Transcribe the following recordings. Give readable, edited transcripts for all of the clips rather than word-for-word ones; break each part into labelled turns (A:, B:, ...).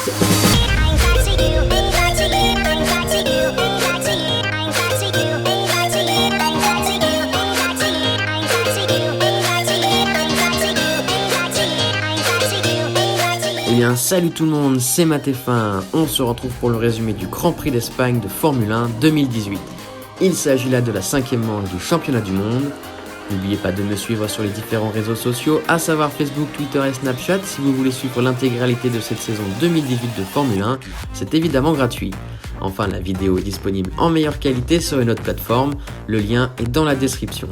A: Eh bien, salut tout le monde, c'est Matt-F1. On se retrouve pour le résumé du Grand Prix d'Espagne de Formule 1 2018. Il s'agit là de la 5e manche du championnat du monde. N'oubliez pas de me suivre sur les différents réseaux sociaux, à savoir Facebook, Twitter et Snapchat. Si vous voulez suivre l'intégralité de cette saison 2018 de Formule 1, c'est évidemment gratuit. Enfin, la vidéo est disponible en meilleure qualité sur une autre plateforme. Le lien est dans la description.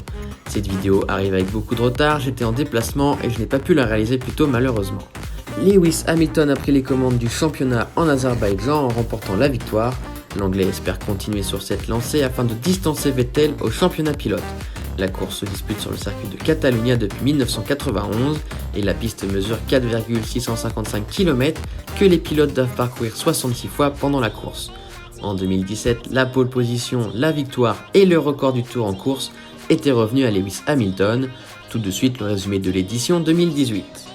A: Cette vidéo arrive avec beaucoup de retard, j'étais en déplacement et je n'ai pas pu la réaliser plus tôt malheureusement. Lewis Hamilton a pris les commandes du championnat en Azerbaïdjan en remportant la victoire. L'Anglais espère continuer sur cette lancée afin de distancer Vettel au championnat pilote. La course se dispute sur le circuit de Catalunya depuis 1991 et la piste mesure 4,655 km que les pilotes doivent parcourir 66 fois pendant la course. En 2017, la pole position, la victoire et le record du tour en course étaient revenus à Lewis Hamilton. Tout de suite le résumé de l'édition 2018.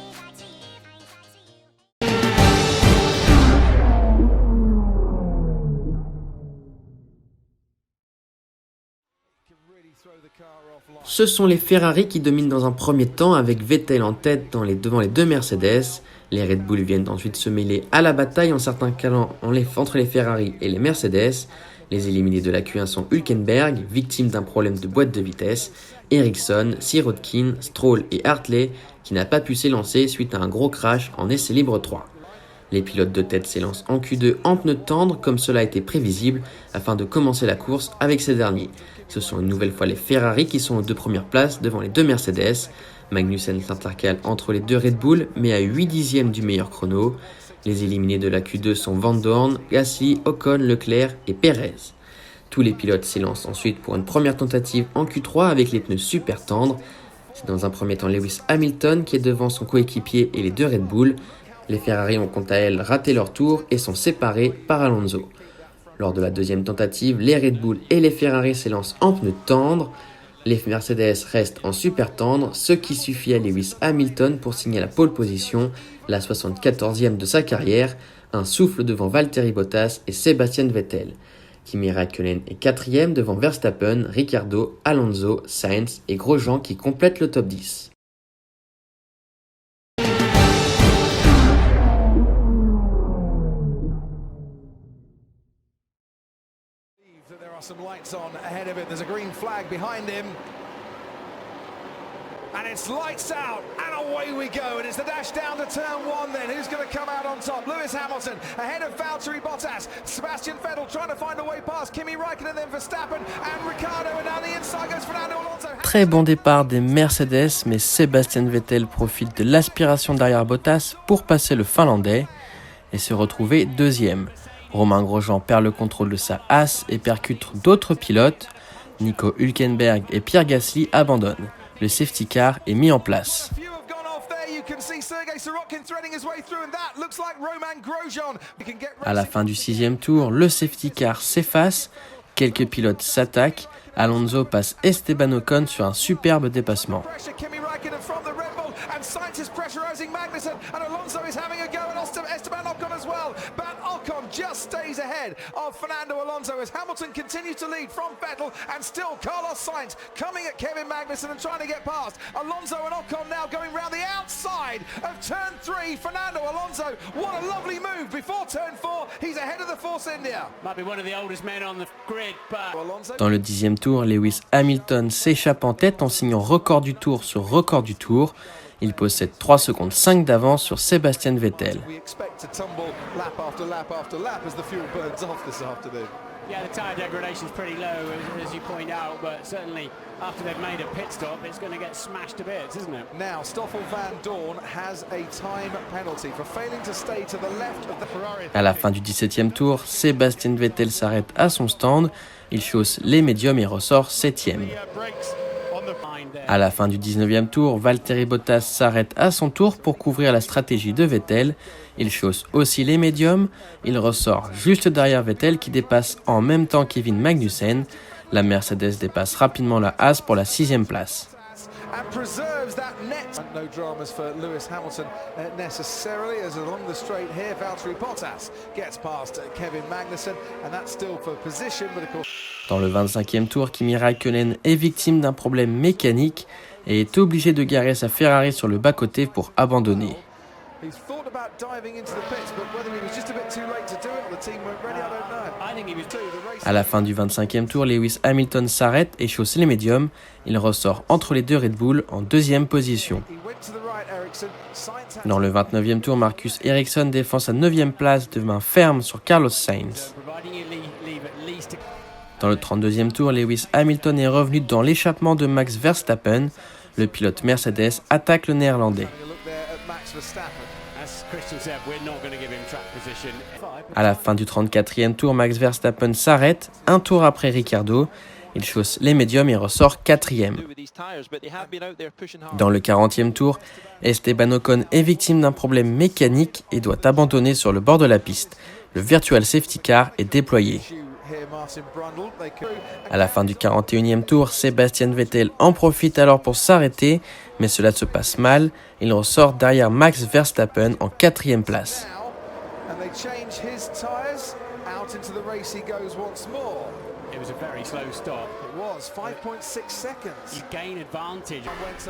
A: Ce sont les Ferrari qui dominent dans un premier temps avec Vettel en tête devant les deux Mercedes. Les Red Bull viennent ensuite se mêler à la bataille en certains cas entre les Ferrari et les Mercedes. Les éliminés de la Q1 sont Hülkenberg, victime d'un problème de boîte de vitesse, Ericsson, Sirotkin, Stroll et Hartley qui n'a pas pu s'élancer suite à un gros crash en essai libre 3. Les pilotes de tête s'élancent en Q2 en pneus tendres comme cela a été prévisible afin de commencer la course avec ces derniers. Ce sont une nouvelle fois les Ferrari qui sont aux deux premières places devant les deux Mercedes. Magnussen s'intercale entre les deux Red Bull mais à 8 dixièmes du meilleur chrono. Les éliminés de la Q2 sont Van Dorn, Gasly, Ocon, Leclerc et Perez. Tous les pilotes s'élancent ensuite pour une première tentative en Q3 avec les pneus super tendres. C'est dans un premier temps Lewis Hamilton qui est devant son coéquipier et les deux Red Bull. Les Ferrari ont quant à elles raté leur tour et sont séparés par Alonso. Lors de la deuxième tentative, les Red Bull et les Ferrari s'élancent en pneus tendres. Les Mercedes restent en super tendre, ce qui suffit à Lewis Hamilton pour signer la pole position, la 74e de sa carrière, un souffle devant Valtteri Bottas et Sebastian Vettel. Kimi Räikkönen est 4e devant Verstappen, Ricciardo, Alonso, Sainz et Grosjean qui complètent le top 10.
B: Some lights on ahead of it. There's a green flag behind him. And it's lights out and away we go. And it's the dash down to turn one then. Who's going to come out on top? Lewis Hamilton ahead of Valtteri Bottas. Sebastian Vettel trying to find a way past. Kimi Räikkönen then Verstappen and Ricciardo. And down the inside goes Fernando Alonso.
A: Très bon départ des Mercedes, mais Sebastian Vettel profite de l'aspiration derrière Bottas pour passer le Finlandais et se retrouver deuxième. Romain Grosjean perd le contrôle de sa Haas et percute d'autres pilotes. Nico Hülkenberg et Pierre Gasly abandonnent. Le safety car est mis en place. À la fin du 6e tour, le safety car s'efface. Quelques pilotes s'attaquent. Alonso passe Esteban Ocon sur un superbe dépassement. And Sainz is pressurizing Magnussen, and Alonso is having a go at Esteban Ocon as well. But Ocon just stays ahead of Fernando Alonso as Hamilton continues to lead from Vettel, and still Carlos Sainz coming at Kevin Magnussen and trying to get past. Alonso and Ocon now going round the outside of turn 3. Fernando Alonso, what a lovely move before turn 4. He's ahead of the Force India. Might be one of the oldest men on the grid, but dans le 10e tour, Lewis Hamilton s'échappe en tête en signant record du tour sur record du tour. Il possède 3 secondes 5 d'avance sur Sebastian Vettel.
C: Yeah, the tyre degradation is pretty low, as you point out, but certainly after they've made a pit stop, it's going to get smashed to bits, isn't it?
B: Now, Stoffel Van Dorn has a time penalty for failing to stay to the left of the Ferrari.
A: À la fin du 17e tour, Sebastian Vettel s'arrête à son stand. Il chausse les médiums et ressort 7e. À la fin du 19e tour, Valtteri Bottas s'arrête à son tour pour couvrir la stratégie de Vettel. Il chausse aussi les médiums. Il ressort juste derrière Vettel qui dépasse en même temps Kevin Magnussen. La Mercedes dépasse rapidement la Haas pour la 6e place.
B: and preserves that net. No dramas for Lewis Hamilton necessarily, as along the straight here, Valtteri Bottas gets past Kevin Magnussen, and that's still for position, but of course...
A: Dans le 25e tour, Kimi Räikkönen est victime d'un problème mécanique et est obligé de garer sa Ferrari sur le bas-côté pour abandonner. À la fin du 25e tour, Lewis Hamilton s'arrête et chausse les médiums. Il ressort entre les deux Red Bull en deuxième position. Dans le 29e tour, Marcus Ericsson défend sa 9e place de main ferme sur Carlos Sainz. Dans le 32e tour, Lewis Hamilton est revenu dans l'échappement de Max Verstappen. Le pilote Mercedes attaque le Néerlandais. À la fin du 34e tour, Max Verstappen s'arrête, un tour après Ricciardo. Il chausse les médiums et ressort 4e. Dans le 40e tour, Esteban Ocon est victime d'un problème mécanique et doit abandonner sur le bord de la piste. Le virtual safety car est déployé. À la fin du 41e tour, Sebastian Vettel en profite alors pour s'arrêter, mais cela se passe mal. Il ressort derrière Max Verstappen en 4e place.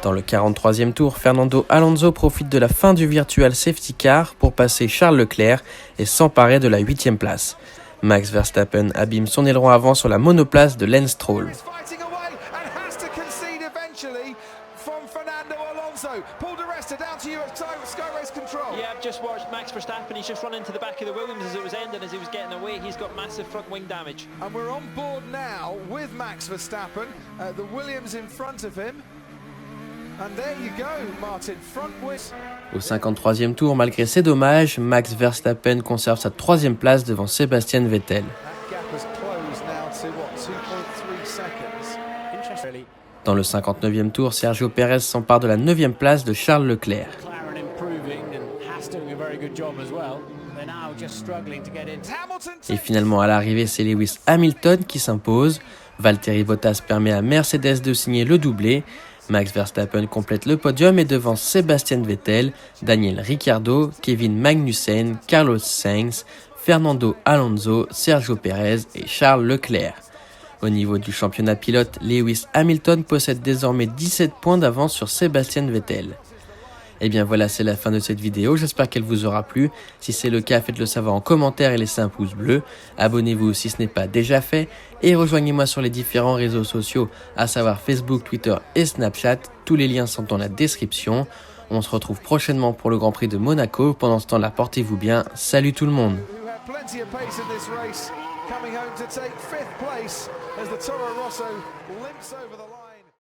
A: Dans le 43e tour, Fernando Alonso profite de la fin du virtual safety car pour passer Charles Leclerc et s'emparer de la 8e place. Max Verstappen abîme son aileron avant sur la monoplace de Lance Stroll.
D: Yeah, I've just watched Max Verstappen. He's just run into the back of the Williams as it was ending, as he was getting away. He's got massive front wing damage.
B: And we're on board now with Max Verstappen. The Williams in front of him. And there you go, Martin, front wing.
A: Au 53e tour, malgré ses dommages, Max Verstappen conserve sa 3e place devant Sebastian Vettel. Dans le 59e tour, Sergio Pérez s'empare de la 9e place de Charles Leclerc. Et finalement à l'arrivée, c'est Lewis Hamilton qui s'impose. Valtteri Bottas permet à Mercedes de signer le doublé. Max Verstappen complète le podium et devance Sebastian Vettel, Daniel Ricciardo, Kevin Magnussen, Carlos Sainz, Fernando Alonso, Sergio Pérez et Charles Leclerc. Au niveau du championnat pilote, Lewis Hamilton possède désormais 17 points d'avance sur Sebastian Vettel. Et bien voilà, c'est la fin de cette vidéo, j'espère qu'elle vous aura plu. Si c'est le cas, faites-le savoir en commentaire et laissez un pouce bleu. Abonnez-vous si ce n'est pas déjà fait. Et rejoignez-moi sur les différents réseaux sociaux, à savoir Facebook, Twitter et Snapchat. Tous les liens sont dans la description. On se retrouve prochainement pour le Grand Prix de Monaco. Pendant ce temps-là, portez-vous bien. Salut tout le monde.
B: Coming home to take 5th place as the Toro Rosso limps over the line.